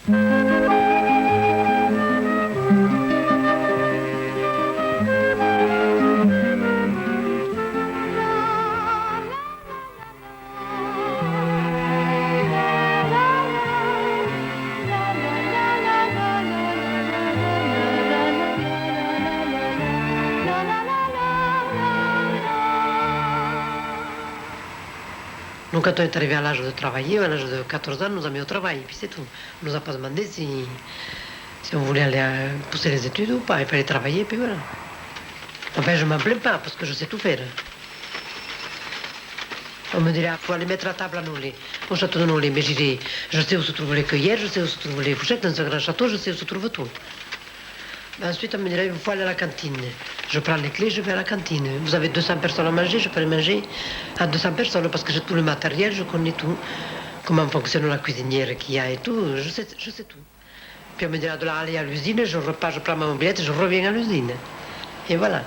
Donc quand on est arrivé à l'âge de travailler, à l'âge de 14 ans, nous avons mis au travail, et puis c'est tout. On ne nous a pas demandé si on voulait aller pousser les études ou pas. Il fallait travailler, et puis voilà. Enfin, je ne m'en plains pas, parce que je sais tout faire. On me dirait, il faut aller mettre à table à Nolay, au château de Nolay. Mais j'irai, je sais où se trouvent les cueillères, je sais où se trouvent les fourchettes, dans ce grand château, je sais où se trouve tout. Ben ensuite, on me dirait, il faut aller à la cantine. Je prends les clés, je vais à la cantine. Vous avez 200 personnes à manger, je peux les manger à 200 personnes parce que j'ai tout le matériel, je connais tout. Comment fonctionne la cuisinière qu'il y a et tout, je sais tout. Puis on me dirait de là aller à l'usine, je repars, je prends ma mobilette, je reviens à l'usine. Et voilà.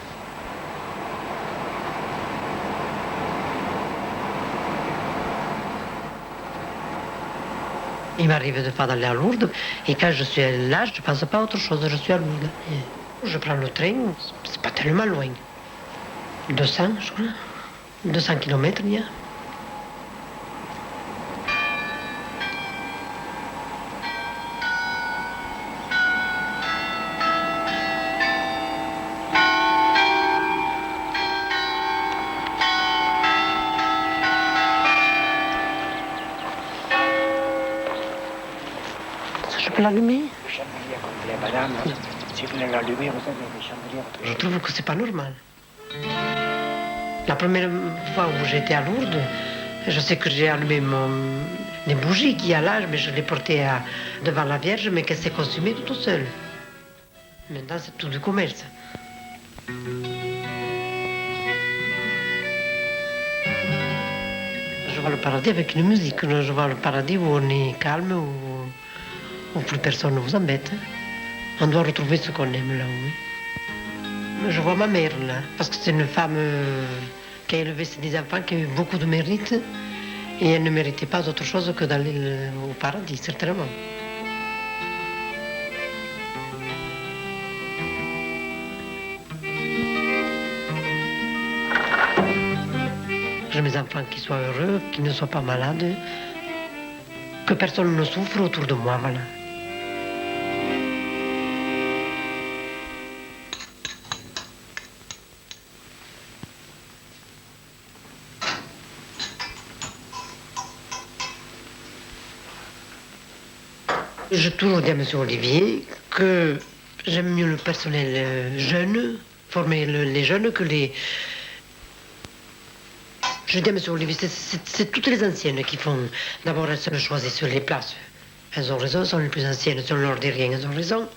Il m'arrive de pas d'aller à Lourdes, et quand je suis là, je ne pense pas à autre chose, je suis à Lourdes. Je prends le train, c'est pas tellement loin. 200, je crois. 200 kilomètres, il y a. Je peux l'allumer? Le chandelier complet, madame. Si vous voulez l'allumer, vous avez des chandeliers. Je trouve que c'est pas normal. La première fois où j'étais à Lourdes, je sais que j'ai allumé des bougies qu'il y a là, mais je les portais devant la Vierge, mais qu'elle s'est consumée tout seule. Maintenant, c'est tout du commerce. Je vois le paradis avec une musique. Je vois le paradis où on est calme, où plus personne ne vous embête. On doit retrouver ce qu'on aime là-haut. Je vois ma mère là, parce que c'est une femme qui a élevé ses 10 enfants, qui a eu beaucoup de mérite, et elle ne méritait pas autre chose que d'aller au paradis, certainement. J'ai mes enfants qui soient heureux, qui ne soient pas malades, que personne ne souffre autour de moi, voilà. J'ai toujours dit à M. Olivier que j'aime mieux le personnel jeune, former les jeunes que les... Je dis à M. Olivier, c'est toutes les anciennes qui font. D'abord, elles se choisissent les places. Elles ont raison, elles sont les plus anciennes, si on ne leur dit rien, elles ont raison.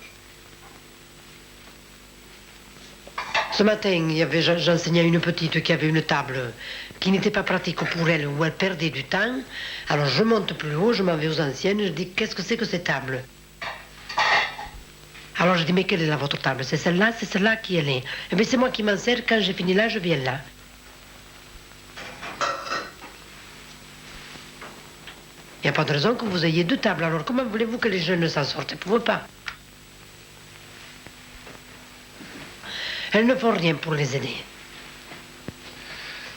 Ce matin, j'enseignais à une petite qui avait une table qui n'était pas pratique pour elle, où elle perdait du temps. Alors je monte plus haut, je m'en vais aux anciennes, je dis, qu'est-ce que c'est que cette table? Alors je dis, mais quelle est votre table? C'est celle-là qui elle est. Eh bien c'est moi qui m'en sers, quand j'ai fini là, je viens là. Il n'y a pas de raison que vous ayez deux tables, alors comment voulez-vous que les jeunes s'en sortent? Ils ne peuvent pas. Elles ne font rien pour les aider.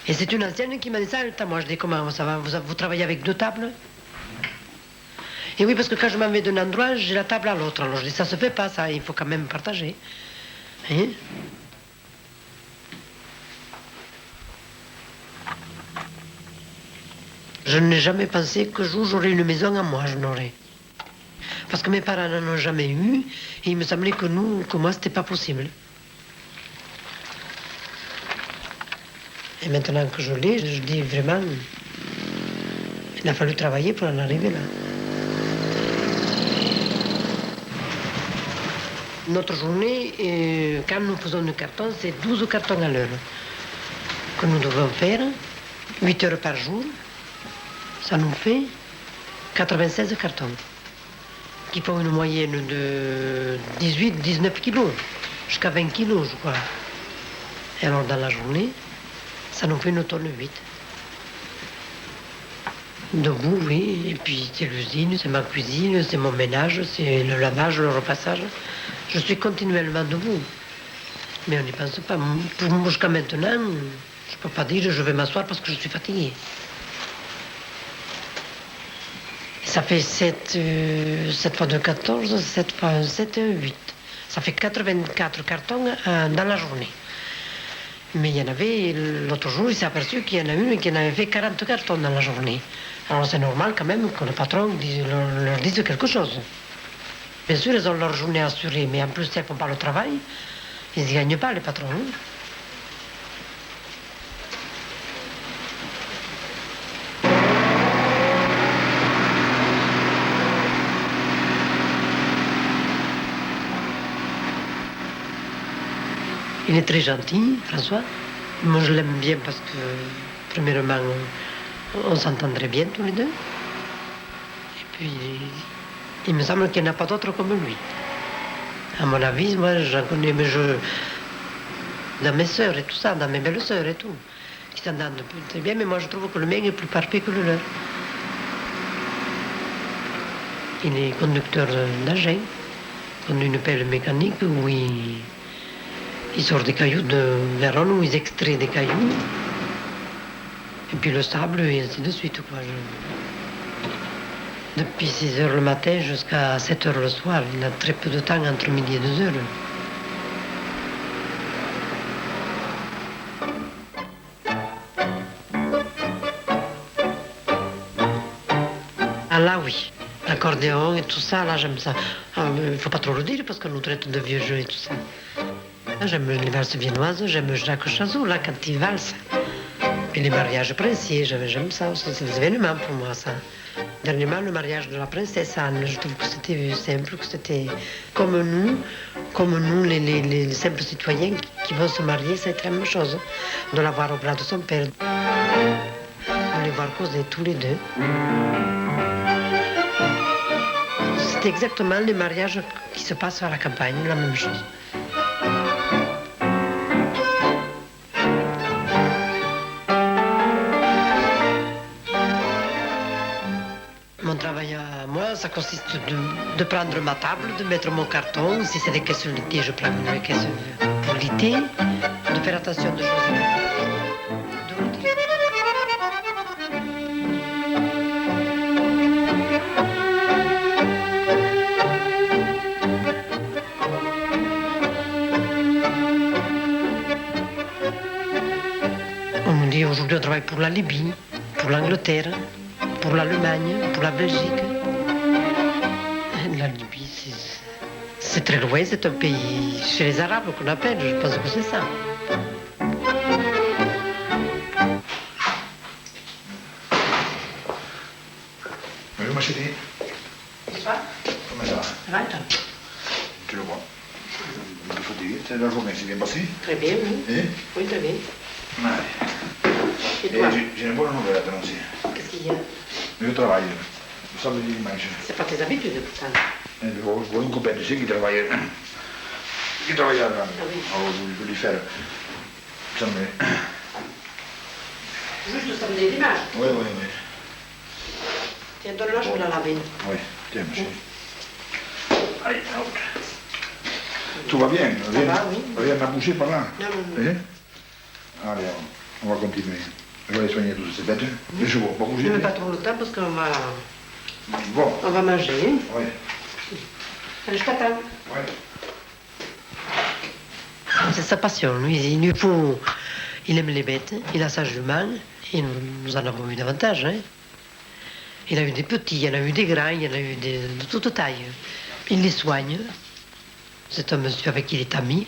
Et c'est une ancienne qui m'a dit ça, moi je dis, comment ça va, vous travaillez avec deux tables? Et oui, parce que quand je m'en vais d'un endroit, j'ai la table à l'autre. Alors je dis, ça se fait pas, ça, il faut quand même partager. Hein? Je n'ai jamais pensé que j'aurais une maison à moi, je n'aurais. Parce que mes parents n'en ont jamais eu, et il me semblait que moi, c'était pas possible. Et maintenant que je l'ai, je dis vraiment, il a fallu travailler pour en arriver là. Notre journée, quand nous faisons du carton, c'est 12 cartons à l'heure que nous devons faire, 8 heures par jour. Ça nous fait 96 cartons, qui font une moyenne de 18-19 kilos, jusqu'à 20 kilos, je crois. Et alors, dans la journée, ça nous fait une tonne 8. Debout, oui. Et puis c'est l'usine, c'est ma cuisine, c'est mon ménage, c'est le lavage, le repassage. Je suis continuellement debout. Mais on n'y pense pas. Pour moi, jusqu'à maintenant, je ne peux pas dire je vais m'asseoir parce que je suis fatiguée. Ça fait 7 fois 2, 14, 7 fois 7, 8. Ça fait 84 cartons dans la journée. Mais il y en avait, l'autre jour, il s'est aperçu qu'il y en a une qui en avait fait 40 cartons dans la journée. Alors c'est normal quand même que le patron leur dise quelque chose. Bien sûr, ils ont leur journée assurée, mais en plus, si elles ne font pas le travail, ils ne gagnent pas, les patrons. Il est très gentil, François. Moi, je l'aime bien parce que, premièrement, on s'entendrait bien tous les deux. Et puis, il me semble qu'il n'y en a pas d'autre comme lui. À mon avis, moi, j'en connais, mais dans mes sœurs et tout ça, dans mes belles sœurs et tout, qui s'entendent très bien, mais moi, je trouve que le mien est plus parfait que le leur. Il est conducteur d'engin, conduit une pelle mécanique où il sort des cailloux de Vérone, où il extrait des cailloux, et puis le sable, et ainsi de suite, quoi. Depuis 6 heures le matin jusqu'à 7 heures le soir, il a très peu de temps entre midi et 2 heures. Ah là, oui. L'accordéon et tout ça, là, j'aime ça. Il ne faut pas trop le dire parce qu'on nous traite de vieux jeux et tout ça. Là, j'aime les valses viennoises, j'aime Jacques Chazot, là, quand il valse. Et les mariages princiers, j'aime ça aussi. C'est des événements pour moi, ça. Dernièrement, le mariage de la princesse Anne, je trouve que c'était simple, que c'était comme nous, les simples citoyens qui vont se marier, c'est la même chose. De la voir au bras de son père, de les voir causer tous les deux. C'est exactement les mariages qui se passent à la campagne, la même chose. Mon travail à moi, ça consiste de prendre ma table, de mettre mon carton. Si c'est des caisses litées, je prends une caisse pour liter, de faire attention de choisir. On me dit aujourd'hui on travaille pour la Libye, pour l'Angleterre, pour l'Allemagne, pour la Belgique. La Libye, c'est très loin, c'est un pays chez les Arabes qu'on appelle, je pense que c'est ça. Bonjour ma chérie. Bonsoir. Comment ça va? Ça va, toi? Tu le vois. Il faut dire, c'est la journée, c'est bien passé? Très bien, oui. Eh? Oui, très bien. Ouais. Et toi? J'ai une bonne nouvelle à t'annoncer. Qu'est-ce qu'il y a? Mais je travaille, le samedi et dimanche. C'est pas tes habitudes, pourtant. Je vois une copaine, tu sais, qui travaille à la oui. alors, je vais lui faire. Ça me... Juste le samedi et dimanche. Oui, oui, oui. Tiens, donne-la, je vais la laver. Oui, tiens, ma chérie. Allez, hop. Tout va bien? Ça va, oui. Rien n'a bougé par là? Non, non, non. Eh? Allez, on va continuer. Je vais aller soigner toutes ces bêtes. Les chevaux, pas bouger. Je n'ai pas trop le temps parce qu'on va, Bon. on va manger. Oui. Allez, je t'attends. Oui. C'est sa passion, lui. Il aime les bêtes, il a sa jument, et nous en avons eu davantage. Hein. Il a eu des petits, il en a eu des grands, il en a eu de toute taille. Il les soigne. C'est un monsieur avec qui il est ami,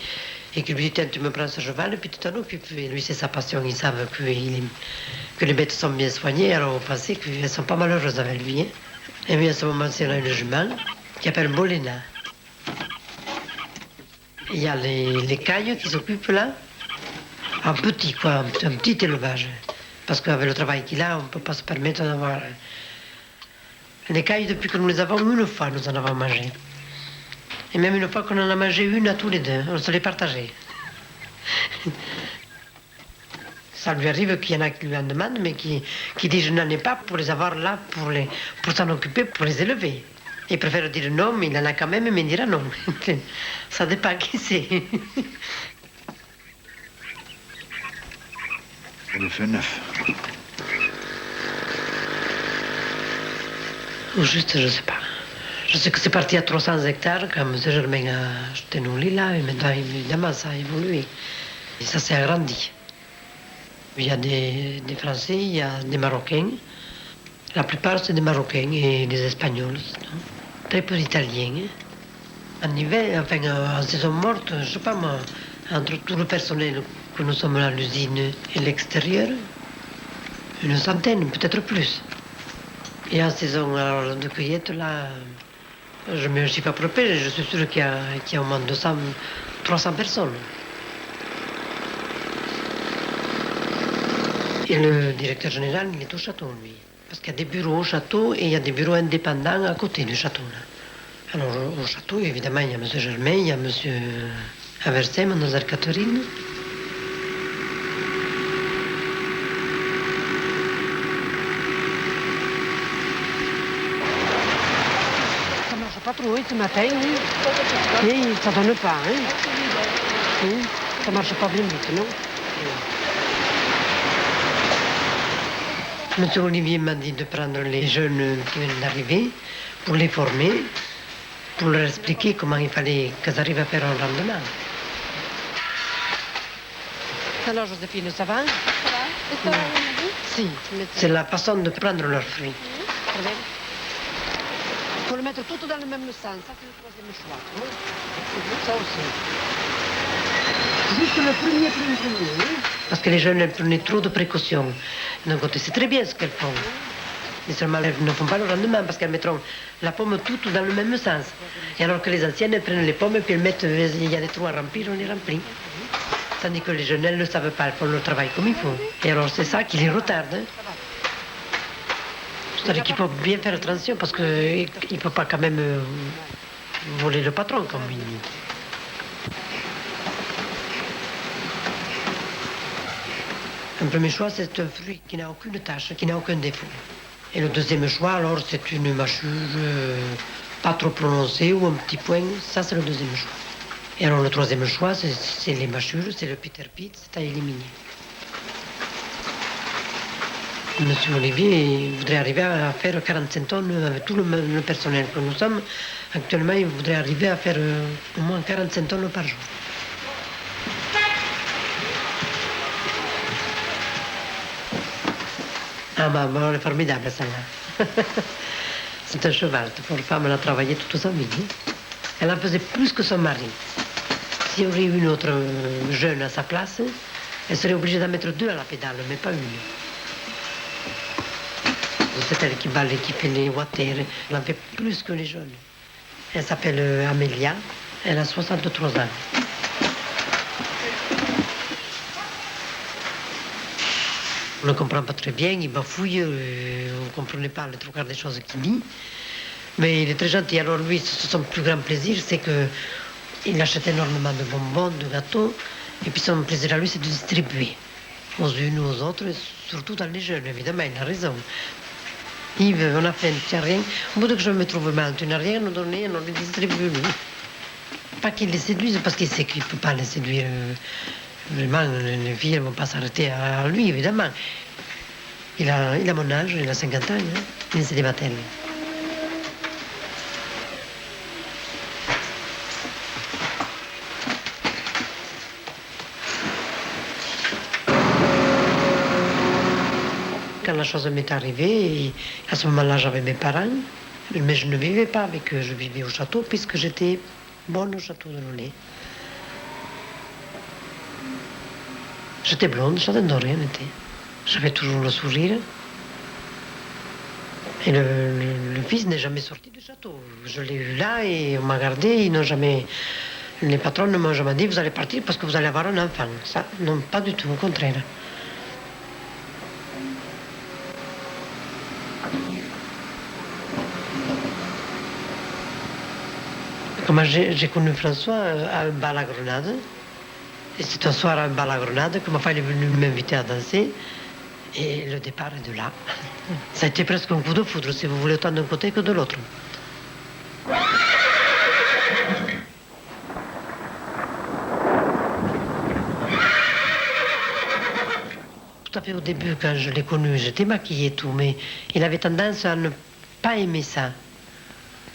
et qui lui dit, tiens, tu me prends ce cheval, et puis tu t'en occupes. Et lui, c'est sa passion, ils savent que les bêtes sont bien soignées, alors on pensait qu'elles sont pas malheureuses avec lui. Hein. Et puis à ce moment-ci, on a une jument qui s'appelle Bolena. Il y a les cailles qui s'occupent là, en petit, quoi, un petit élevage. Parce qu'avec le travail qu'il a, on ne peut pas se permettre d'avoir... Les cailles, depuis que nous les avons, une fois, nous en avons mangé. Et même une fois qu'on en a mangé une à tous les deux, on se les partageait. ça lui arrive qu'il y en a qui lui en demandent, mais qui disent je n'en ai pas pour les avoir là, pour s'en occuper, pour les élever. Il préfère dire non, mais il en a quand même, mais il dira non. Ça dépend qui c'est. Le feu neuf. Ou juste, je ne sais pas. Je sais que c'est parti à 300 hectares quand M. Germain a acheté nos lits là, et maintenant, évidemment, ça a évolué. Et ça s'est agrandi. Il y a des Français, il y a des Marocains. La plupart, c'est des Marocains et des Espagnols. Non? Très peu d'Italiens. En hiver, enfin, en saison morte, je ne sais pas moi, entre tout le personnel que nous sommes à l'usine et l'extérieur, une centaine, peut-être plus. Et en saison alors, de cueillette, là, je ne me suis pas propre, je suis sûr qu'il y a au moins 200, 300 personnes. Et le directeur général, il est au château, lui. Parce qu'il y a des bureaux au château et il y a des bureaux indépendants à côté du château. Là. Alors, au château, évidemment, il y a M. Germain, il y a M. Averset, Mlle Catherine. Ça ne marche pas trop ce matin, oui. Oui, ça ne donne pas, hein. Oui, ça ne marche pas bien vite, non? Monsieur Olivier m'a dit de prendre les jeunes qui viennent d'arriver pour les former, pour leur expliquer comment il fallait qu'ils arrivent à faire un rendement. Alors Joséphine, ça va? Ça va? Et ça va, Si, c'est la façon de prendre leurs fruits. Il faut le mettre tout dans le même sens, ça c'est le troisième choix. Ça aussi. Juste le premier. Parce que les jeunes elles prenaient trop de précautions. D'un côté, c'est très bien ce qu'elles font. Mais seulement, elles ne font pas le rendement parce qu'elles mettront la pomme toute dans le même sens. Et alors que les anciennes, elles prennent les pommes et puis elles mettent, il y a des trous à remplir, on les remplit. Tandis que les jeunes, elles ne le savent pas, elles font leur travail comme il faut. Et alors, c'est ça qui les retarde. Hein. C'est-à-dire qu'il faut bien faire attention parce qu'il ne faut pas quand même voler le patron, comme il dit. Un premier choix, c'est un fruit qui n'a aucune tache, qui n'a aucun défaut. Et le deuxième choix, alors, c'est une mâchure pas trop prononcée ou un petit point. Ça, c'est le deuxième choix. Et alors, le troisième choix, c'est les mâchures, c'est le Peter Pitt, c'est à éliminer. Monsieur Olivier voudrait arriver à faire 45 tonnes avec tout le personnel que nous sommes. Actuellement, il voudrait arriver à faire au moins 45 tonnes par jour. Ah, bah, elle est formidable, celle-là. C'est un cheval. Pour femme, elle a travaillé toute sa vie. Elle en faisait plus que son mari. S'il y aurait eu une autre jeune à sa place, elle serait obligée d'en mettre 2 à la pédale, mais pas une. C'est elle qui balaye, qui fait les water. Elle en fait plus que les jeunes. Elle s'appelle Amélia. Elle a 63 ans. On ne comprend pas très bien, il bafouille, on ne comprenait pas le trois quarts des choses qu'il dit. Mais il est très gentil. Alors lui, son plus grand plaisir, c'est qu'il achète énormément de bonbons, de gâteaux. Et puis son plaisir à lui, c'est de distribuer aux unes, aux autres, et surtout dans les jeunes, évidemment, il a raison. Yves, on a fait, tu n'as rien. Au bout de que je me trouve mal, tu n'as rien à nous donner, on les distribue, lui. Pas qu'il les séduise, parce qu'il sait qu'il ne peut pas les séduire. Vraiment, les filles ne vont pas s'arrêter à lui, évidemment. Il a mon âge, il a 50 ans, hein. Il est célibataire. Quand la chose m'est arrivée, à ce moment-là, j'avais mes parents, mais je ne vivais pas avec eux, je vivais au château, puisque j'étais bonne au château de Nolay. J'étais blonde, j'étais dorée en été. J'avais toujours le sourire. Et le fils n'est jamais sorti du château. Je l'ai eu là et on m'a gardé. Ils n'ont jamais... Les patrons ne m'ont jamais dit vous allez partir parce que vous allez avoir un enfant. Ça, non, pas du tout, au contraire. Comment j'ai connu François à Bas-la-Grenade. Et c'est un soir à un bal à Grenade que ma femme est venue m'inviter à danser. Et le départ est de là. Ça a été presque un coup de foudre, si vous voulez, autant d'un côté que de l'autre. Tout à fait au début, quand je l'ai connu, j'étais maquillée et tout, mais il avait tendance à ne pas aimer ça.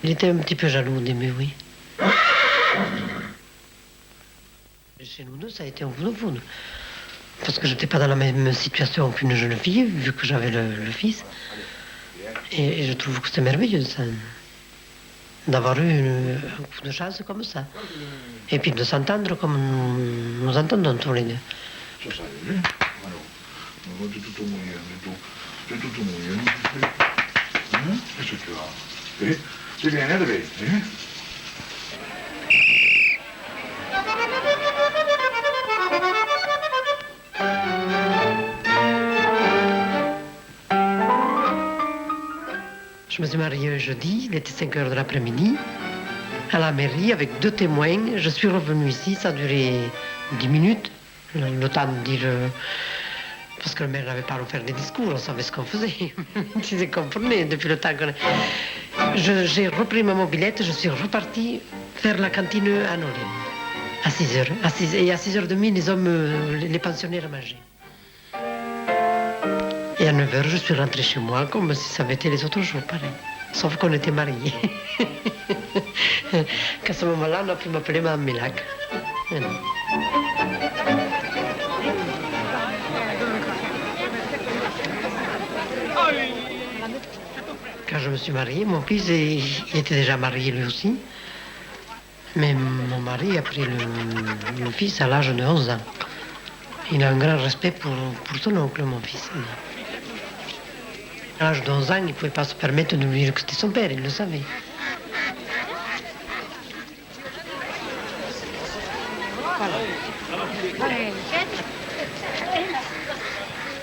Il était un petit peu jaloux au début, oui. Chez nous deux, ça a été un coup de foudre. Parce que je n'étais pas dans la même situation qu'une jeune fille, vu que j'avais le fils. Et je trouve que c'était merveilleux, ça. D'avoir eu un coup de chance comme ça. Et puis de s'entendre comme nous entendons tous les deux. Je me suis mariée un jeudi, il était 5 heures de l'après-midi, à la mairie avec 2 témoins. Je suis revenue ici, ça a duré 10 minutes, le temps de dire... parce que le maire n'avait pas à nous faire des discours, on savait ce qu'on faisait. Ils comprenaient depuis le temps qu'on... J'ai repris ma mobilette, je suis repartie faire la cantine à Nolay, à 6 heures. Et à 6h30, les hommes, les pensionnaires mangeaient. Et à 9h, je suis rentrée chez moi comme si ça avait été les autres jours, pareil. Sauf qu'on était mariés. Qu'à ce moment-là, on a pu m'appeler Mme Milac. Quand je me suis mariée, mon fils, il était déjà marié lui aussi. Mais mon mari a pris le fils à l'âge de 11 ans. Il a un grand respect pour son oncle, mon fils. À l'âge de 11 ans, il ne pouvait pas se permettre de lui dire que c'était son père, il le savait.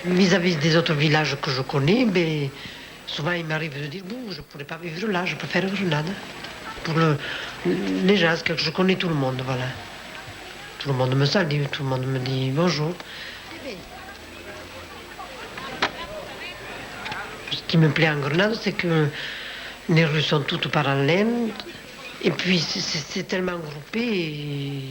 Vis-à-vis des autres villages que je connais, ben, souvent il m'arrive de dire, bon, je ne pourrais pas vivre là, je préfère Grenade. Pour les gens, que je connais tout le monde, voilà. Tout le monde me salue, tout le monde me dit bonjour. Ce qui me plaît en Grenade, c'est que les rues sont toutes parallèles, et puis c'est tellement groupé, et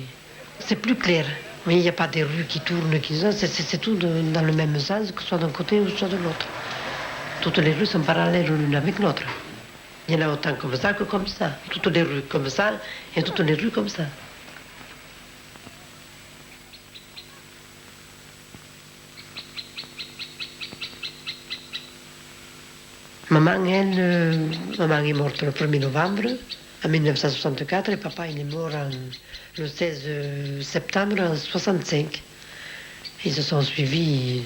c'est plus clair. Mais il n'y a pas des rues qui tournent, c'est tout dans le même sens, que ce soit d'un côté ou soit de l'autre. Toutes les rues sont parallèles l'une avec l'autre. Il y en a autant comme ça que comme ça. Toutes les rues comme ça et toutes les rues comme ça. Maman, maman est morte le 1er novembre en 1964 et papa il est mort le 16 septembre en 1965. Ils se sont suivis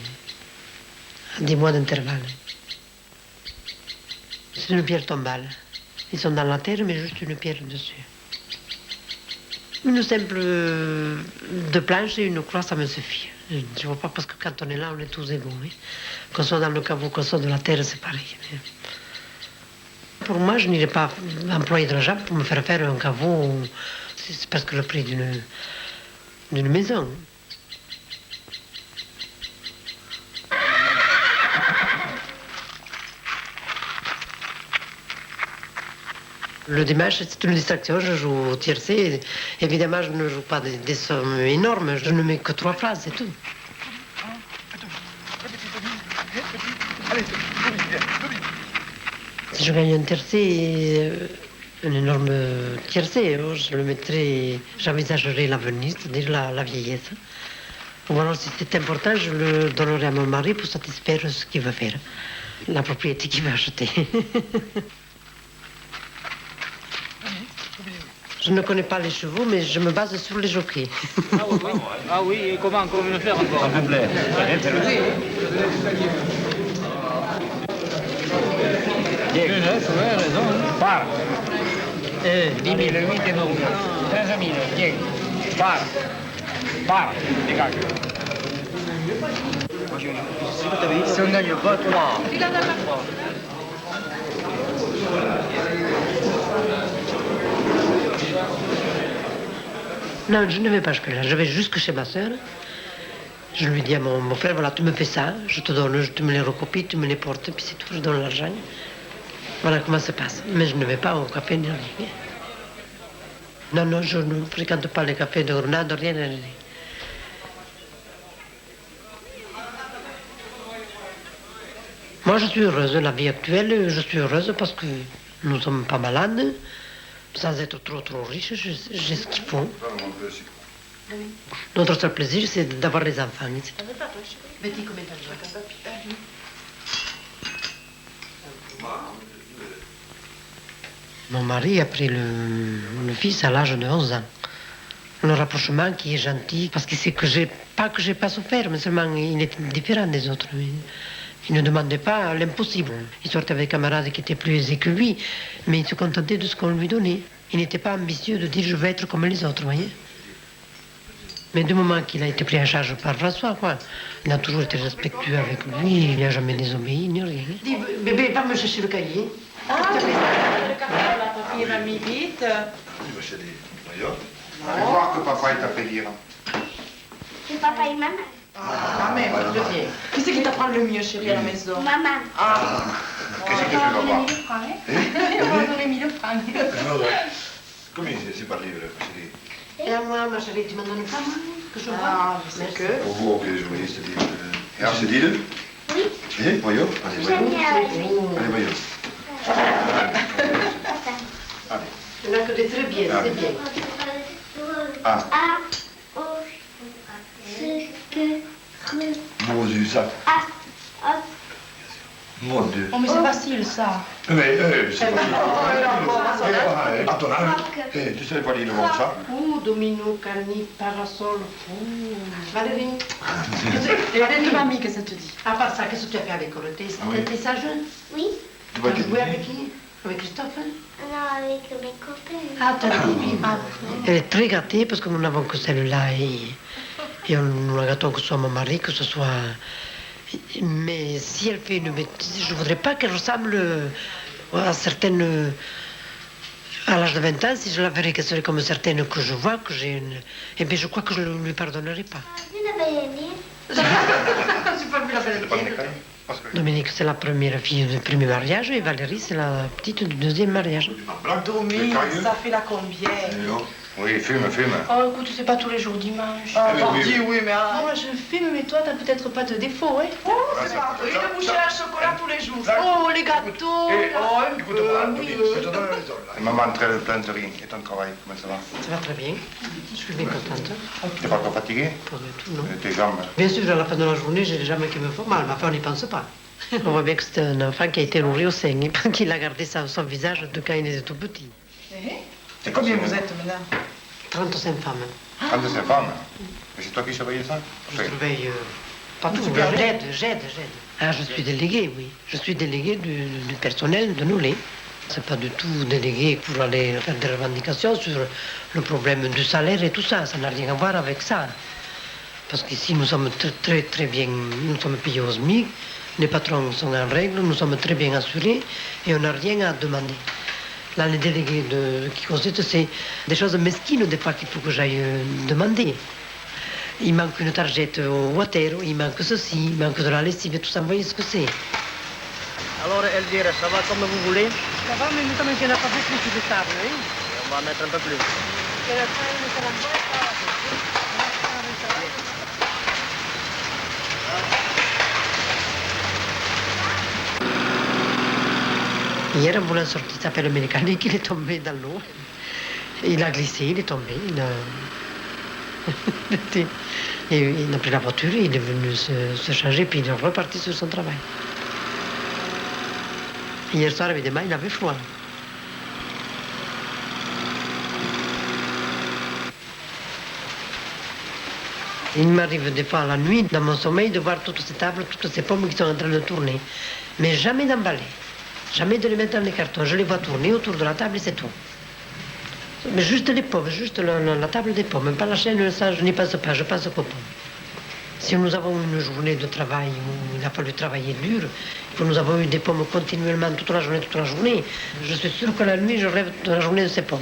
à 10 mois d'intervalle. C'est une pierre tombale. Ils sont dans la terre, mais juste une pierre dessus. Une simple de planche et une croix, ça me suffit. Je ne vois pas, parce que quand on est là, on est tous égaux. Oui. Qu'on soit dans le caveau, qu'on soit de la terre, c'est pareil. Mais... Pour moi, je n'irai pas employer de l'argent pour me faire un caveau. C'est presque le prix d'une maison. Le dimanche, c'est une distraction. Je joue au tiercé. Évidemment, je ne joue pas des sommes énormes. Je ne mets que 3 phrases, c'est tout. Si je gagne un tiercé, un énorme tiercé, je le mettrai, j'envisagerai l'avenir, c'est-à-dire la vieillesse. Ou alors, si c'est important, je le donnerai à mon mari pour satisfaire ce qu'il veut faire, la propriété qu'il veut acheter. Je ne connais pas les chevaux, mais je me base sur les jockeys. Ah oui, et comment le faire encore? S'il vous plaît. Raison. Par. 10 000, 8 et 9 000. 15 000, tiens. Par. Par. Dégage. Si on gagne pas, 3. Non, je ne vais pas jusque-là. Je vais jusque chez ma sœur. Je lui dis à mon frère, voilà, tu me fais ça, je te donne, tu me les recopies, tu me les portes, puis c'est tout, je donne l'argent. Voilà comment ça se passe. Mais je ne vais pas au café ni rien. Non, non, je ne fréquente pas les cafés de Grenade, rien, rien. Moi, je suis heureuse. La vie actuelle, je suis heureuse parce que nous ne sommes pas malades, sans être trop riches, j'ai ce qu'il faut. Notre seul plaisir, c'est d'avoir les enfants. Betty, combien t'as? Mon mari a pris le fils à l'âge de 11 ans. Le rapprochement qui est gentil, parce qu'il sait que j'ai pas souffert, mais seulement il est différent des autres. Il ne demandait pas l'impossible. Il sortait avec des camarades qui étaient plus aisés que lui, mais il se contentait de ce qu'on lui donnait. Il n'était pas ambitieux de dire je vais être comme les autres, voyez. Mais du moment qu'il a été pris en charge par François, quoi, il a toujours été respectueux avec lui, il n'a jamais désobéi, ni rien. Dis, bébé, va me chercher le cahier. Ah, le café, la papier va mis vite. Tu vas chez les Mayotte. Allez voir que papa il t'a fait lire. C'est papa et maman. Ah, mais je viens. Qui c'est qui t'apprend le mieux, chérie, à la maison? Maman. Ah. Qu'est-ce que tu vas voir? On va donner 1000 francs. Combien c'est pas le livre, chérie? Et à moi, ma chérie, tu m'en donnes pas, moi, que je vois. Ah, c'est que... Pour vous, ok, je voyais ce livre. Et alors, c'est dit le? Oui. Eh, voyons. Allez, J'aime voyons. bien avec lui. Allez, voyons. Allez. Il n'y en a que des très bien, Ah. c'est bien. Ah, A, O, C, Q, R, mon Dieu, ça. A, O. Mon Dieu. Oh, mais c'est facile, ça. Mais, c'est pas à ton âge, tu savais pas lire le monde, ça? Fou, domino, cani, parasol, fou. Valérie. Et mamie, qu'est-ce que ça te dit? À part ça, qu'est-ce que tu as fait à l'école? T'es sage? Oui. Tu Tu vas as te joué avec qui? Avec Christophe? Non, avec mes copains. Ah, t'as dit. Elle est très gâtée parce que nous n'avons que celle-là et nous la gâtons que ce soit mon mari, que ce soit... Mais si elle fait une bêtise, je ne voudrais pas qu'elle ressemble à certaines... À l'âge de 20 ans, si je la verrais qu'elle serait comme certaines que je vois, que j'ai une... Eh bien, je crois que je ne lui pardonnerai pas. Vous n'avez aimé? C'est pas vu la belle pas déconner? Parce que... Dominique, c'est la première fille du premier mariage et Valérie, c'est la petite du deuxième mariage. Dominique, ça fait la combien? Oui, fume. Oh, écoute, c'est pas tous les jours dimanche. Ah, Ah, oui, parti, oui. oui, mais... Moi, je fume, mais toi, t'as peut-être pas de défaut, hein? Oh, c'est pas... Une bouchée à chocolat tous les jours. Oh, les gâteaux. Oh, un peu, oui. Maman, très plein de rien. Et ton travail, comment ça va? Ça va très bien. Je suis bien contente. T'es pas trop fatigué? Pas du tout, non. Tes jambes? Bien sûr, à la fin de la journée, j'ai les jambes qui me font mal, mais enfin, on n'y pense pas. On voit bien que c'est un enfant qui a été nourri au sein, et qu'il a gardé son visage de quand il était tout petit. C'est Combien vous êtes maintenant? 35 femmes. Un de ces femmes? Et c'est toi qui surveillais ça? Je surveille pas tout, Super bien. j'aide. Ah, je suis déléguée, oui. Je suis déléguée du personnel de Nolay. C'est pas du tout délégué pour aller faire des revendications sur le problème du salaire et tout ça. Ça n'a rien à voir avec ça. Parce qu'ici, nous sommes très bien, nous sommes payés au SMIC, les patrons sont en règle, nous sommes très bien assurés et on n'a rien à demander. Là, les délégués qui consistent, c'est des choses mesquines des fois qu'il faut que j'aille demander. Il manque une targette au water, il manque ceci, il manque de la lessive et tout ça, vous voyez ce que c'est. Alors, Elvire, ça va comme vous voulez? Ça va, mais notamment qu'il n'y en a pas beaucoup sur les tables, hein. On va mettre un peu plus. Hier, en voulant sortir, il s'appelle le mécanique, il est tombé dans l'eau. Il a glissé, il est tombé. Et il a pris la voiture, il est venu se changer, puis il est reparti sur son travail. Hier soir, évidemment, il avait froid. Il m'arrive des fois la nuit, dans mon sommeil, de voir toutes ces tables, toutes ces pommes qui sont en train de tourner. Mais jamais d'emballer. Jamais de les mettre dans les cartons. Je les vois tourner autour de la table et c'est tout. Mais juste les pommes, juste la table des pommes. Pas la chaîne, ça, je n'y pense pas, je pense qu'aux pommes. Si nous avons une journée de travail où il a fallu travailler dur, que nous avons eu des pommes continuellement toute la journée, je suis sûre que la nuit, je rêve de la journée de ces pommes.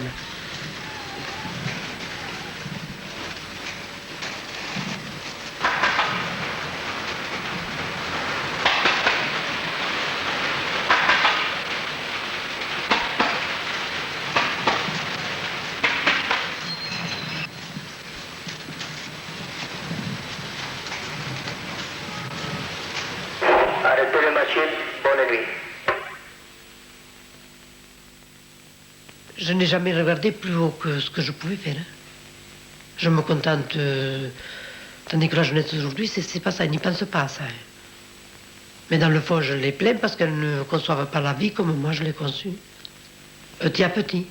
la nuit. Je n'ai jamais regardé plus haut que ce que je pouvais faire. Hein. Je me contente, tandis que la jeunesse d'aujourd'hui, c'est pas ça, ils n'y pensent pas à ça. Hein. Mais dans le fond, je les plains parce qu'elles ne conçoivent pas la vie comme moi je l'ai conçue. Petit à petit.